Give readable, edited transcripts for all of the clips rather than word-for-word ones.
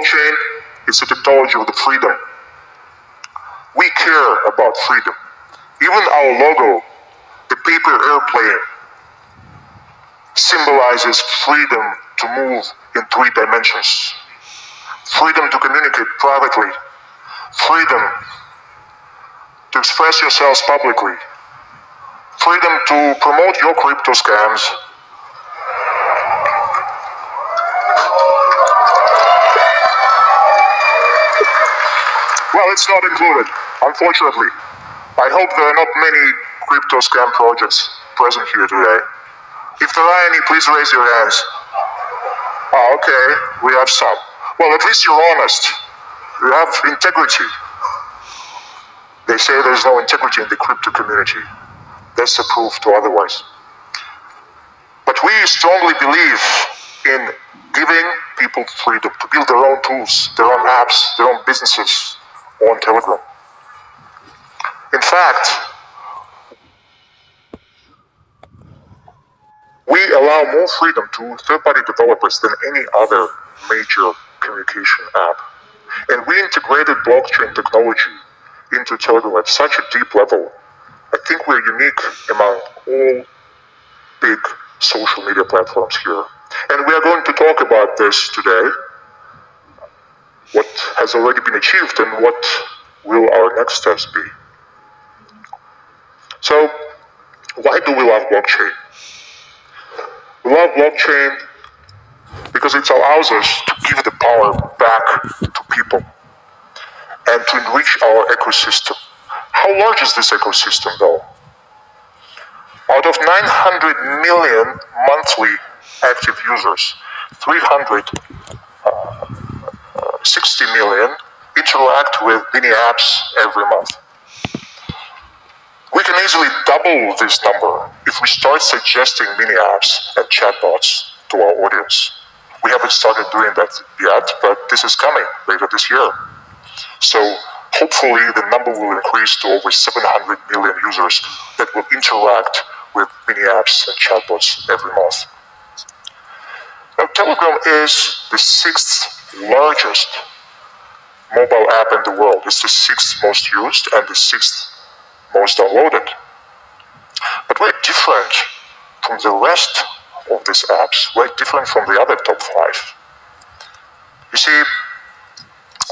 blockchain is a technology of the freedom. We care about freedom. Even our logo, the paper airplane, symbolizes freedom to move in 3 dimensions. Freedom to communicate privately. Freedom to express yourselves publicly. Freedom to promote your crypto scams. Well, it's not included, unfortunately. I hope there are not many crypto scam projects present here today. If there are any, please raise your hands. Oh, okay, we have some. Well, at least you're honest. You have integrity. They say there's no integrity in the crypto community. That's a proof to otherwise. But we strongly believe in giving people freedom to build their own tools, their own apps, their own businesses on Telegram. In fact, we allow more freedom to third-party developers than any other major communication app. And we integrated blockchain technology into Telegram at such a deep level. I think we're unique among all big social media platforms here. And we are going to talk about this today, what has already been achieved and what will our next steps be. So, why do we love blockchain? We love blockchain because it allows us to give the power back to people and to enrich our ecosystem. How large is this ecosystem though? Out of 900 million monthly active users, 360 million interact with mini apps every month. We can easily double this number if we start suggesting mini apps and chatbots to our audience. We haven't started doing that yet, but this is coming later this year. So hopefully the number will increase to over 700 million users that will interact with mini apps and chatbots every month. Now, Telegram is the 6th largest mobile app in the world. It's the 6th most used and the 6th most downloaded. But we're different from the rest of these apps. We're different from the other top 5. You see,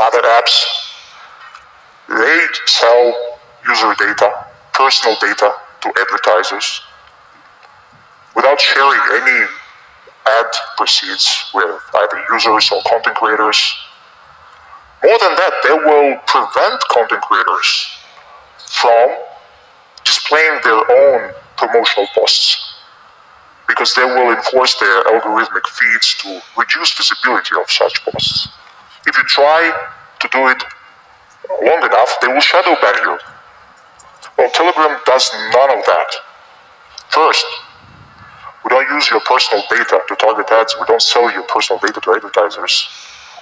other apps, they sell user data, personal data to advertisers without sharing any ad proceeds with either users or content creators. More than that, they will prevent content creators from displaying their own promotional posts because they will enforce their algorithmic feeds to reduce visibility of such posts. If you try to do it long enough, they will shadow ban you. Well, Telegram does none of that. First, we don't use your personal data to target ads. We don't sell your personal data to advertisers.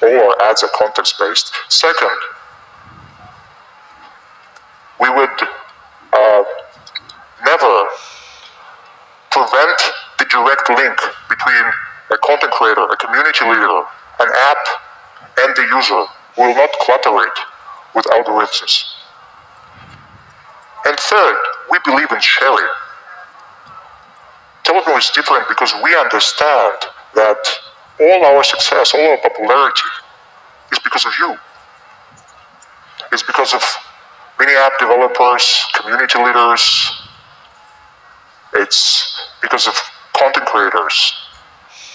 All our ads are context-based. Second, we would never prevent the direct link between a content creator, a community leader, an app, and the user. We will not clutter it with algorithms. And third, we believe in sharing. Telegram is different because we understand that all our success, all our popularity is because of you. It's because of many app developers, community leaders. It's because of content creators,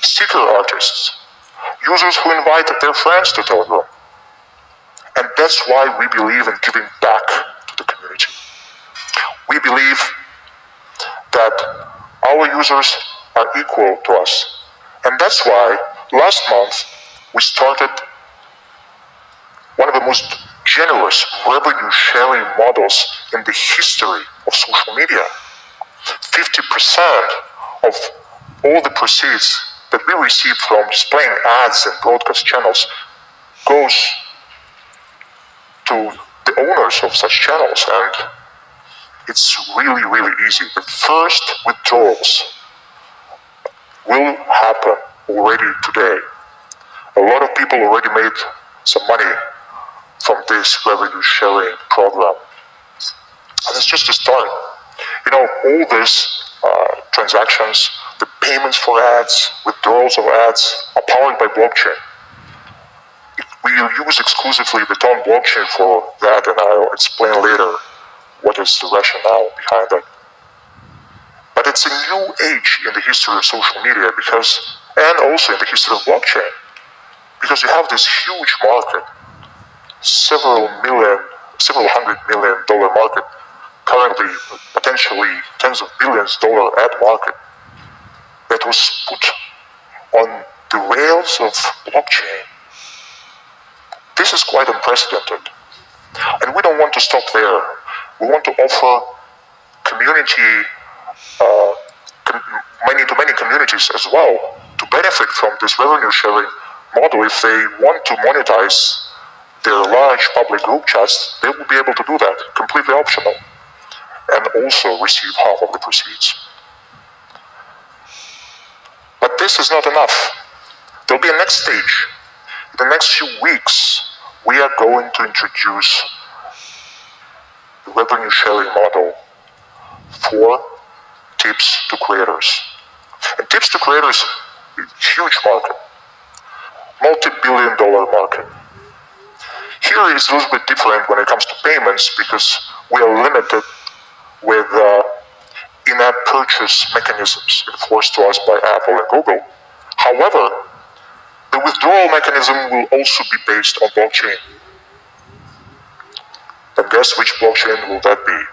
sticker artists, users who invite their friends to Telegram. And that's why we believe in giving back to the community. We believe that our users are equal to us. And that's why last month we started one of the most generous revenue sharing models in the history of social media. 50% of all the proceeds that we receive from displaying ads and broadcast channels goes to the owners of such channels, and it's really, really easy. The first withdrawals will happen already today. A lot of people already made some money from this revenue sharing program. And it's just a start. All these transactions, the payments for ads, withdrawals of ads are powered by blockchain. We use exclusively the Ton blockchain for that, and I'll explain later what is the rationale behind that. But it's a new age in the history of social media and also in the history of blockchain, because you have this huge market, several $100 million market, currently potentially tens of billions dollar ad market that was put on the rails of blockchain. This is quite unprecedented. And we don't want to stop there. We want to offer community, many communities as well, to benefit from this revenue sharing model. If they want to monetize their large public group chats, they will be able to do that, completely optional, and also receive half of the proceeds. But this is not enough. There'll be a next stage. In the next few weeks, we are going to introduce the revenue sharing model for tips to creators. And tips to creators is a huge market, multi-billion dollar market. Here is a little bit different when it comes to payments, because we are limited with in-app purchase mechanisms enforced to us by Apple and Google. However, the withdrawal mechanism will also be based on blockchain. And guess which blockchain will that be?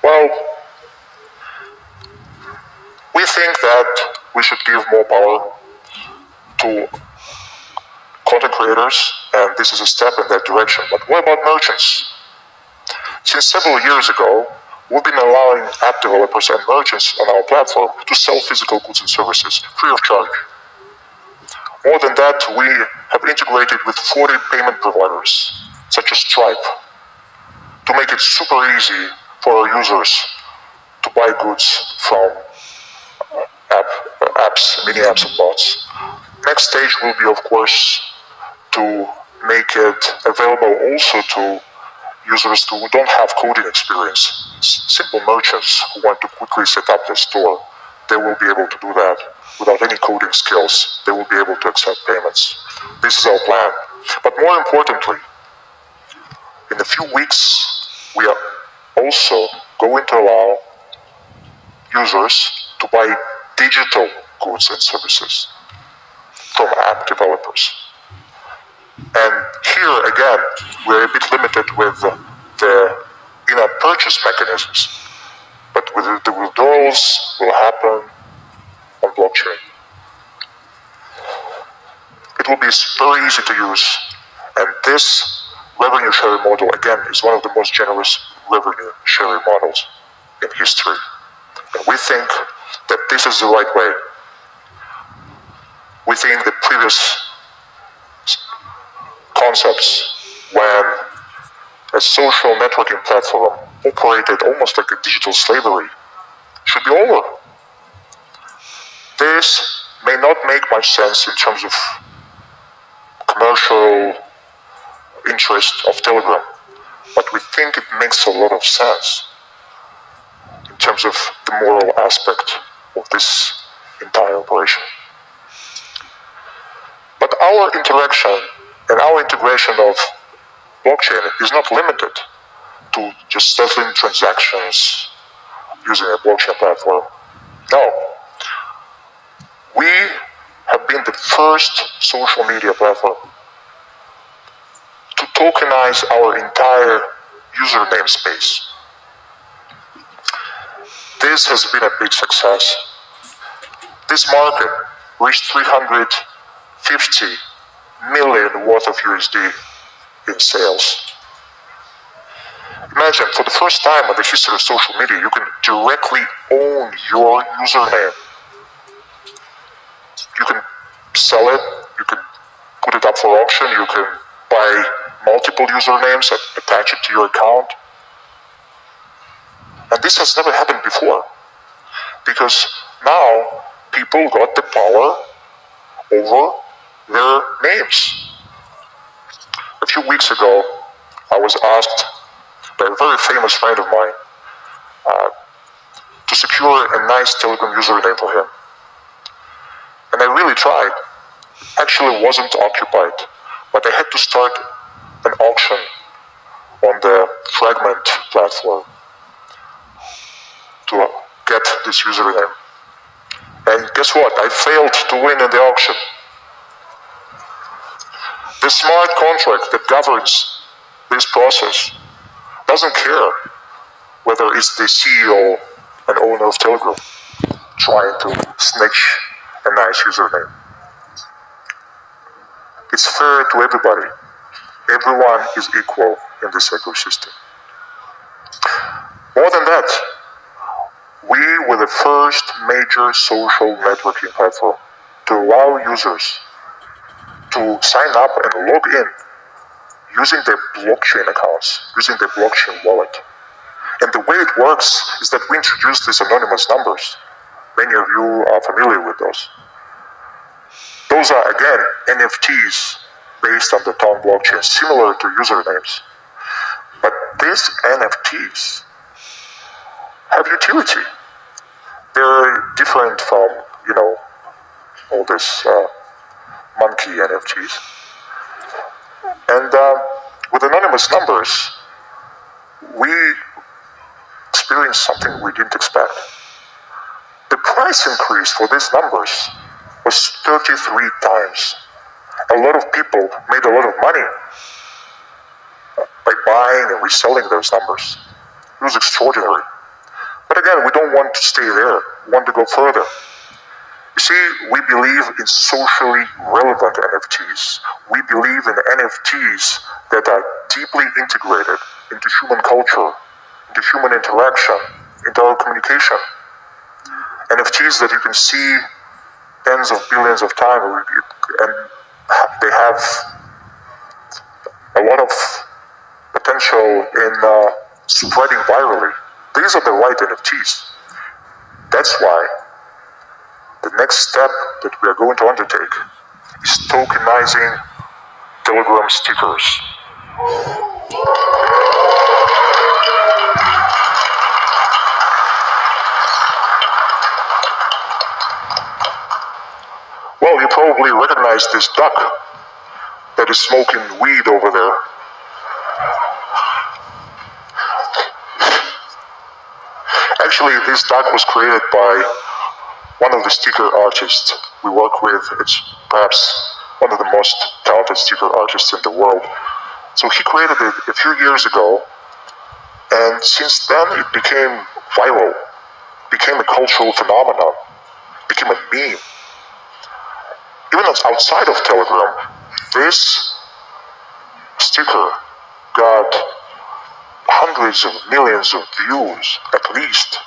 Well, we think that we should give more power to content creators, and this is a step in that direction. But what about merchants? Since several years ago, we've been allowing app developers and merchants on our platform to sell physical goods and services free of charge. More than that, we have integrated with 40 payment providers, such as Stripe, to make it super easy for our users to buy goods from apps, mini apps and bots. Next stage will be, of course, to make it available also to users who don't have coding experience, simple merchants who want to quickly set up their store. They will be able to do that without any coding skills. They will be able to accept payments. This is our plan. But more importantly, in a few weeks, we are also going to allow users to buy digital goods and services from app developers. And here again, we're a bit limited with the in-app purchase mechanisms, but with the withdrawals will happen on blockchain. It will be very easy to use, and this revenue sharing model again is one of the most generous revenue sharing models in history. And we think that this is the right way. We think the previous concepts, when a social networking platform operated almost like a digital slavery, should be over. This may not make much sense in terms of commercial interest of Telegram, but we think it makes a lot of sense in terms of the moral aspect of this entire operation. But our interaction and our integration of blockchain is not limited to just settling transactions using a blockchain platform. No. We have been the first social media platform to tokenize our entire username space. This has been a big success. This market reached 350 million worth of USD in sales. Imagine, for the first time in the history of social media, you can directly own your username. You can sell it, you can put it up for auction, you can buy multiple usernames and attach it to your account. And this has never happened before, because now people got the power over their names. A few weeks ago, I was asked by a very famous friend of mine to secure a nice Telegram username for him. And I really tried. Actually, it wasn't occupied, but I had to start an auction on the Fragment platform to get this username. And guess what? I failed to win in the auction. The smart contract that governs this process doesn't care whether it's the CEO and owner of Telegram trying to snitch a nice username. It's fair to everybody. Everyone is equal in this ecosystem. More than that, we were the first major social networking platform to allow users to sign up and log in using their blockchain accounts, using their blockchain wallet. And the way it works is that we introduced these anonymous numbers. Many of you are familiar with those. Those are, again, NFTs based on the Ton blockchain, similar to usernames. But these NFTs have utility. They're different from, all this monkey NFTs. And with anonymous numbers, we experienced something we didn't expect. The price increase for these numbers was 33 times. A lot of people made a lot of money by buying and reselling those numbers. It was extraordinary. But again, we don't want to stay there. We want to go further. You see, we believe in socially relevant NFTs. We believe in NFTs that are deeply integrated into human culture, into human interaction, into our communication. NFTs that you can see tens of billions of times, and they have a lot of potential in spreading virally. These are the right NFTs. That's why the next step that we are going to undertake is tokenizing Telegram stickers. Well, you probably recognize this duck that is smoking weed over there. Actually, this duck was created by one of the sticker artists we work with. It's perhaps one of the most talented sticker artists in the world. So he created it a few years ago, and since then it became viral, became a cultural phenomenon, became a meme. Even outside of Telegram, this sticker got hundreds of millions of views, at least.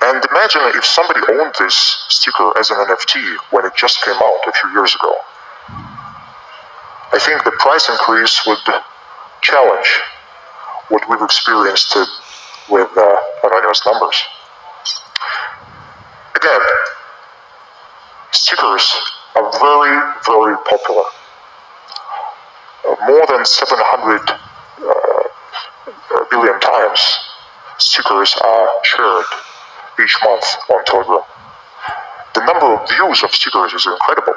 And imagine if somebody owned this sticker as an NFT when it just came out a few years ago. I think the price increase would challenge what we've experienced with anonymous numbers. Again, stickers are very, very popular. More than 700 billion times stickers are shared each month on Telegram. The number of views of stickers is incredible.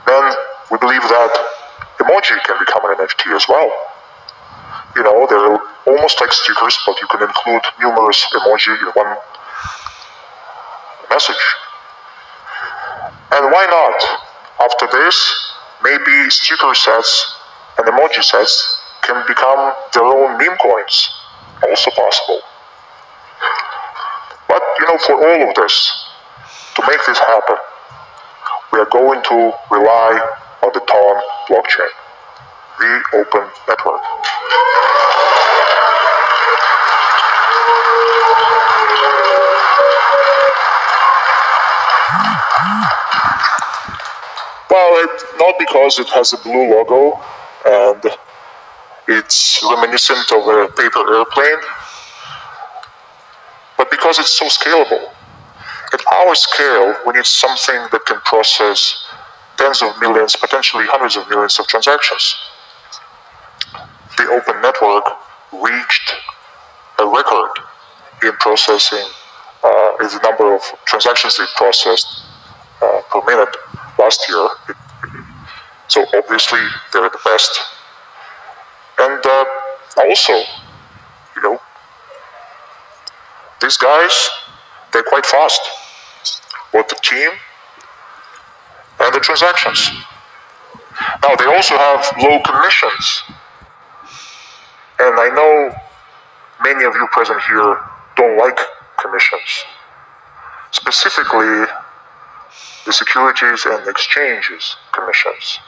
Then we believe that emoji can become an NFT as well. They're almost like stickers, but you can include numerous emoji in one message. And why not? After this, maybe sticker sets and emoji sets can become their own meme coins. Also possible. But, for all of this, to make this happen, we are going to rely on the Ton blockchain, the open network. Well, not because it has a blue logo and It's reminiscent of a paper airplane, but because it's so scalable. At our scale, we need something that can process tens of millions, potentially hundreds of millions of transactions. The open network reached a record in processing the number of transactions it processed per minute last year. So obviously they're the best. And also, these guys, they're quite fast. Both the team and the transactions. Now they also have low commissions. And I know many of you present here don't like commissions. Specifically, the Securities and Exchanges commissions.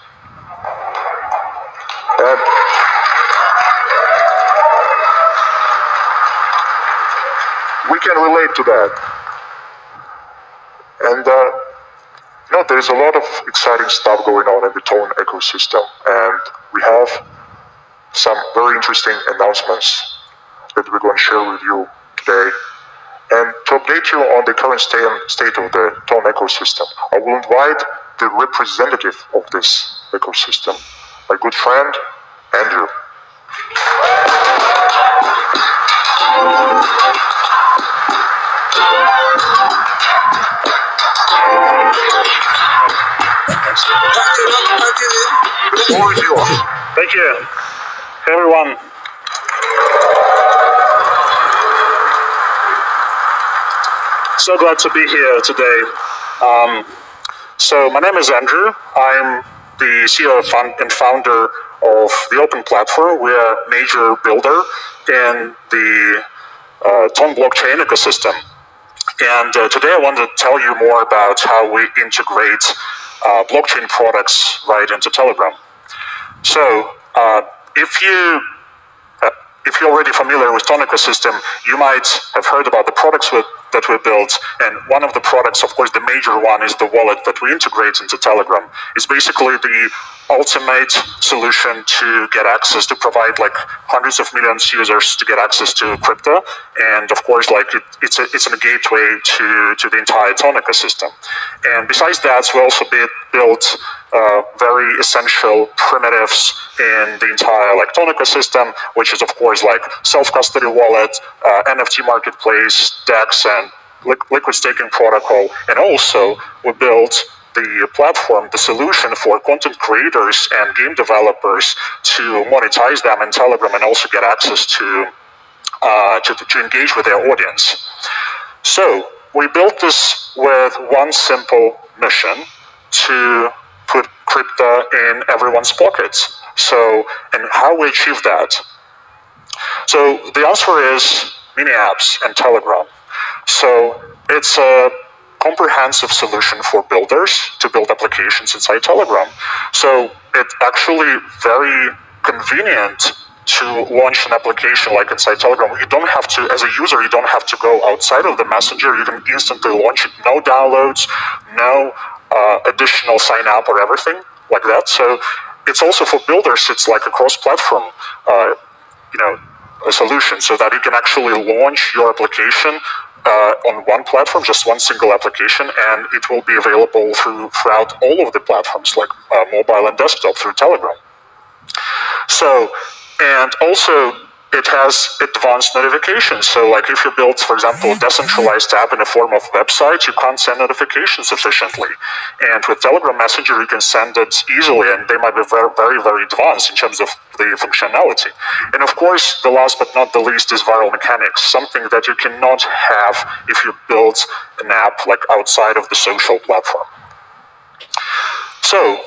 And we can relate to that. And there's a lot of exciting stuff going on in the Tone ecosystem, and we have some very interesting announcements that we're going to share with you today. And to update you on the current state of the Tone ecosystem, I will invite the representative of this ecosystem, my good friend, Andrew. The floor is yours. Thank you. Hey everyone. So glad to be here today. So my name is Andrew. I'm the CEO and founder of the Open Platform. We're a major builder in the Tone blockchain ecosystem. And today I want to tell you more about how we integrate blockchain products right into Telegram. So if you're already familiar with Tone ecosystem, you might have heard about the products that we built. And one of the products, of course, the major one is the wallet that we integrate into Telegram. It's basically the ultimate solution to get access, to provide like hundreds of millions users to get access to crypto. And of course, like it's a gateway to the entire Tone ecosystem. And besides that, we also built very essential primitives in the entire like Tone ecosystem, which is of course like self-custody wallet, NFT marketplace, DEX, and liquid staking protocol. And also we built the platform, the solution for content creators and game developers to monetize them in Telegram and also get access to engage with their audience. So we built this with one simple mission: to put crypto in everyone's pockets. So, and how we achieve that? So the answer is mini apps and Telegram. So it's a comprehensive solution for builders to build applications inside Telegram. So it's actually very convenient to launch an application like inside Telegram. You don't have to, as a user, you don't have to go outside of the messenger. You can instantly launch it, no downloads, no additional sign up or everything like that. So it's also for builders, it's like a cross-platform a solution, so that you can actually launch your application on one platform, just one single application, and it will be available throughout all of the platforms, like mobile and desktop, through Telegram. So, and also it has advanced notifications. So like if you build, for example, a decentralized app in the form of website, you can't send notifications efficiently. And with Telegram Messenger, you can send it easily, and they might be very, very, very advanced in terms of the functionality. And of course, the last but not the least is viral mechanics, something that you cannot have if you build an app like outside of the social platform. So,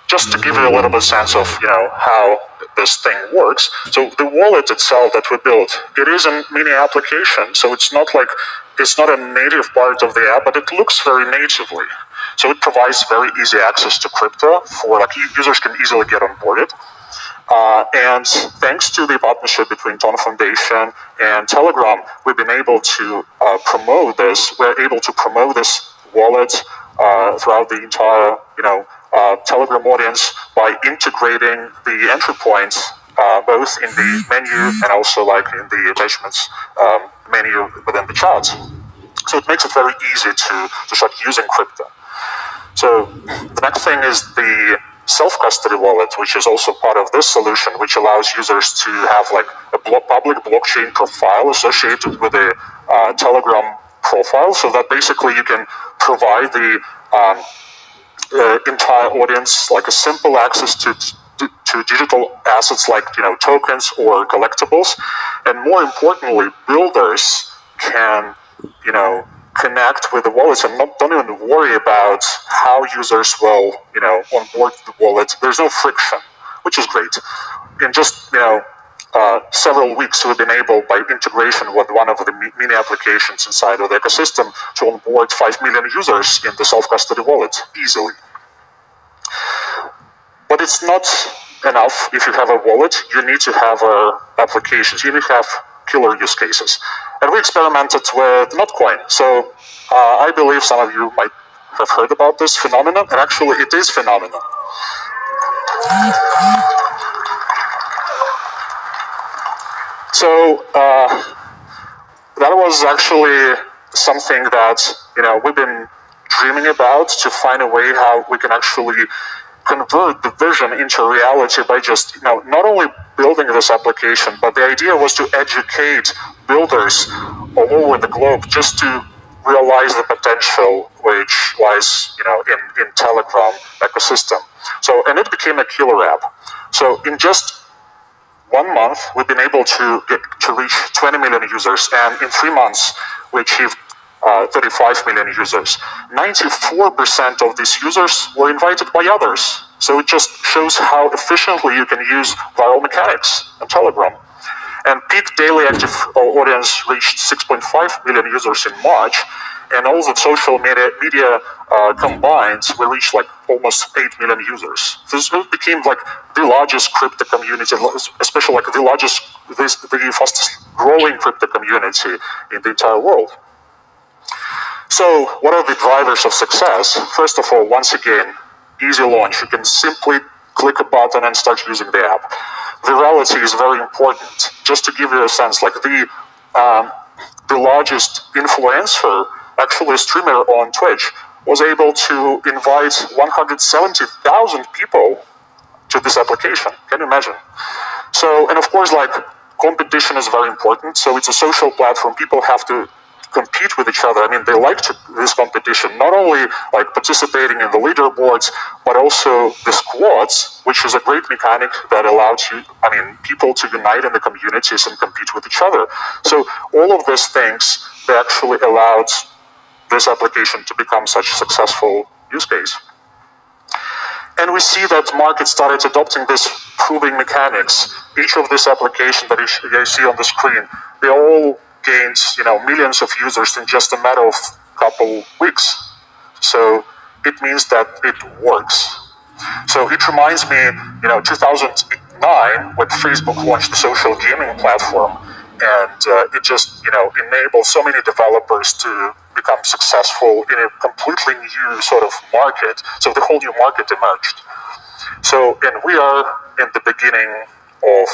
just to give you a little bit of sense of how this thing works. So the wallet itself that we built, it is a mini application. So it's not a native part of the app, but it looks very natively. So it provides very easy access to crypto for like users can easily get onboarded. And thanks to the partnership between Tone Foundation and Telegram, we've been able to promote this. We're able to promote this wallet throughout the entire Telegram audience by integrating the entry points both in the menu and also like in the measurements menu within the chart. So it makes it very easy to start using crypto. So the next thing is the self-custody wallet, which is also part of this solution, which allows users to have like a public blockchain profile associated with a Telegram profile, so that basically you can provide the entire audience like a simple access to digital assets like tokens or collectibles, and more importantly, builders can connect with the wallets and don't even worry about how users will onboard the wallet. There's no friction, which is great. In just several weeks, we've been able, by integration with one of the mini applications inside of the ecosystem, to onboard 5 million users in the self-custody wallet easily. But it's not enough. If you have a wallet, you need to have applications. You need to have killer use cases. And we experimented with Notcoin. So I believe some of you might have heard about this phenomenon, and actually it is phenomenon. So that was actually something that we've been dreaming about, to find a way how we can actually convert the vision into reality by just not only building this application, but the idea was to educate builders all over the globe just to realize the potential which lies in Telegram ecosystem. So, and it became a killer app. So in just 1 month, we've been able to reach 20 million users, and in 3 months, we achieved 35 million users. 94% of these users were invited by others. So it just shows how efficiently you can use viral mechanics on Telegram. And peak daily active audience reached 6.5 million users in March, and all the social media combined, we reached like almost 8 million users. This became like the largest crypto community, especially like the fastest growing crypto community in the entire world. So what are the drivers of success? First of all, once again, easy launch. You can simply click a button and start using the app. Virality is very important. Just to give you a sense, like the largest influencer, actually a streamer on Twitch, was able to invite 170,000 people to this application. Can you imagine? So, and of course, like, competition is very important. So it's a social platform. People have to compete with each other. I mean, they like this competition, not only like participating in the leaderboards, but also the squads, which is a great mechanic that allows people to unite in the communities and compete with each other. So all of these things, they actually allowed this application to become such a successful use case. And we see that market started adopting this proving mechanics. Each of these applications that you see on the screen, they all gained millions of users in just a matter of couple weeks. So it means that it works. So it reminds me, 2009 when Facebook launched the social gaming platform, and it just enabled so many developers to become successful in a completely new sort of market. So the whole new market emerged. So, and we are in the beginning of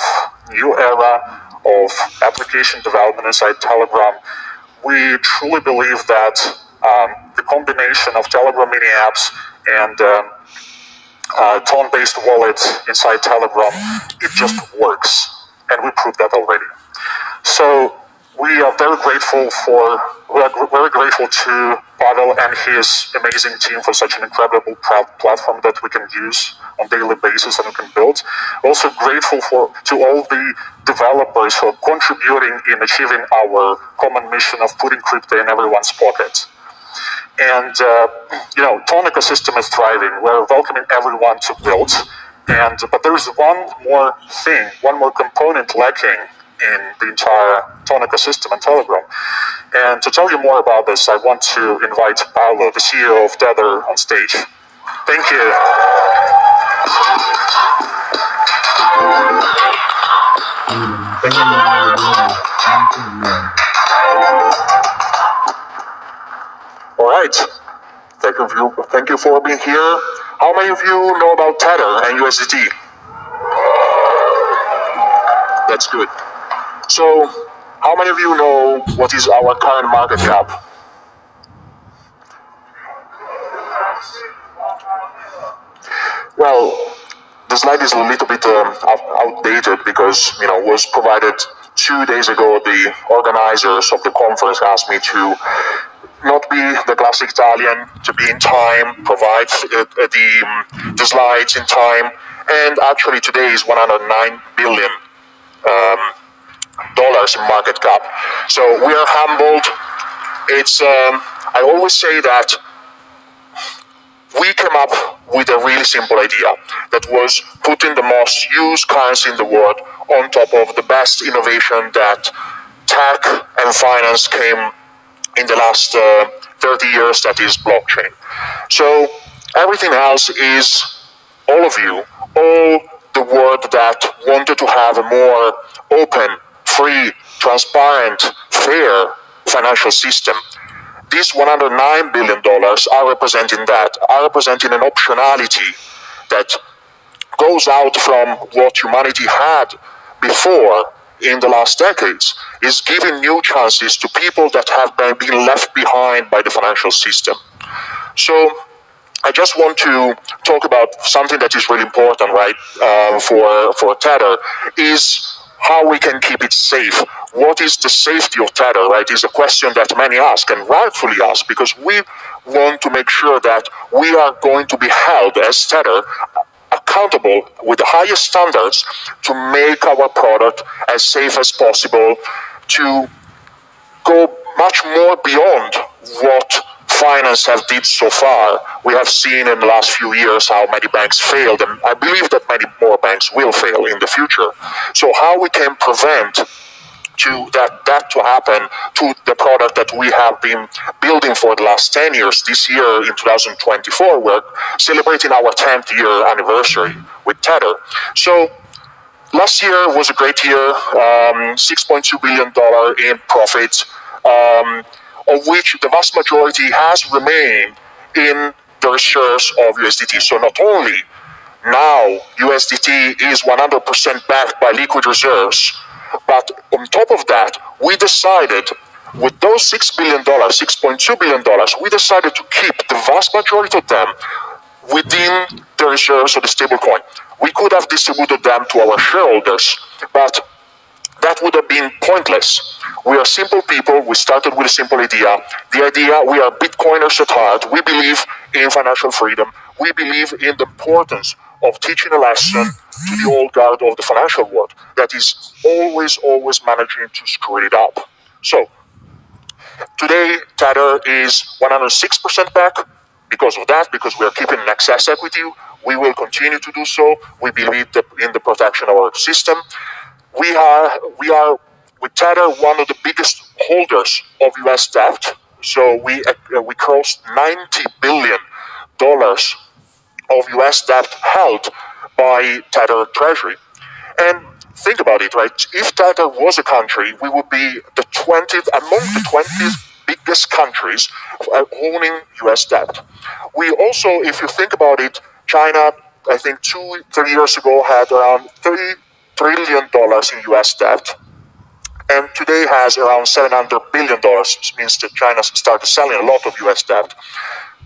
new era of application development inside Telegram. We truly believe that the combination of Telegram mini apps and tone-based wallet inside Telegram, it just works, and we proved that already. So we are very grateful to Pavel and his amazing team for such an incredible platform that we can use on a daily basis and we can build. Also grateful to all the developers who are contributing in achieving our common mission of putting crypto in everyone's pocket. And Tone ecosystem is thriving. We're welcoming everyone to build. But there is one more component lacking in the entire Tone ecosystem and Telegram. And to tell you more about this, I want to invite Paolo, the CEO of Tether, on stage. Thank you. All right. Thank you for being here. How many of you know about Tether and USDT? That's good. So, how many of you know what is our current market cap? Well, the slide is a little bit outdated because was provided 2 days ago. The organizers of the conference asked me to not be the classic Italian, to be in time, provide the slides in time, and actually today is 109 billion dollars in market cap. So we are humbled. It's I always say that we came up with a really simple idea that was putting the most used currency in the world on top of the best innovation that tech and finance came in the last 30 years, that is blockchain. So everything else is all of you, all the world that wanted to have a more open, free, transparent, fair financial system. These $109 billion are representing that, are representing an optionality that goes out from what humanity had before in the last decades, is giving new chances to people that have been left behind by the financial system. So I just want to talk about something that is really important, right, for Tether, is how we can keep it safe. What is the safety of Tether, right, is a question that many ask, and rightfully ask, because we want to make sure that we are going to be held as Tether accountable with the highest standards to make our product as safe as possible, to go much more beyond what finance have did so far. We have seen in the last few years how many banks failed, and I believe that many more banks will fail in the future. So how we can prevent that to happen to the product that we have been building for the last 10 years. This year, in 2024, we're celebrating our 10th year anniversary with Tether. So last year was a great year, $6.2 billion in profits, of which the vast majority has remained in the reserves of USDT. So not only now USDT is 100% backed by liquid reserves, but on top of that, we decided with those $6 billion, $6.2 billion, we decided to keep the vast majority of them within the reserves of the stablecoin. We could have distributed them to our shareholders, but that would have been pointless. We are simple people. We started with a simple idea. The idea, we are Bitcoiners at heart. We believe in financial freedom. We believe in the importance of teaching a lesson to the old guard of the financial world that is always managing to screw it up. So, today, Tether is 106% back. Because of that, because we are keeping an excess equity, we will continue to do so. We believe in the protection of our system. We are with Tether one of the biggest holders of U.S. debt. So we crossed $90 billion of U.S. debt held by Tether Treasury. And think about it, right? If Tether was a country, we would be the 20th among the 20 biggest countries owning U.S. debt. We also, if you think about it, China, I think 2-3 years ago had around $30 trillion in U.S. debt, and today has around $700 billion, which means that China started selling a lot of U.S. debt.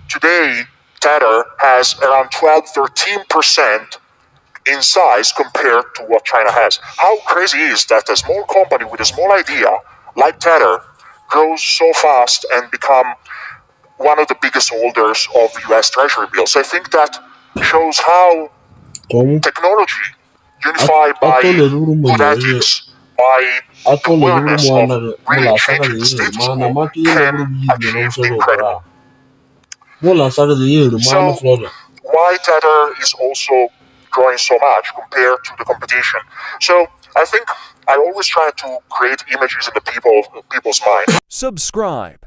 Today, Tether has around 12-13% in size compared to what China has. How crazy is that a small company with a small idea like Tether grows so fast and become one of the biggest holders of U.S. Treasury bills? I think that shows how technology, unified by good ethics, by awareness of really changing the status quo, can achieve the incredible. So, why Tether is also growing so much compared to the competition? So, I think I always try to create images in the people's mind. Subscribe.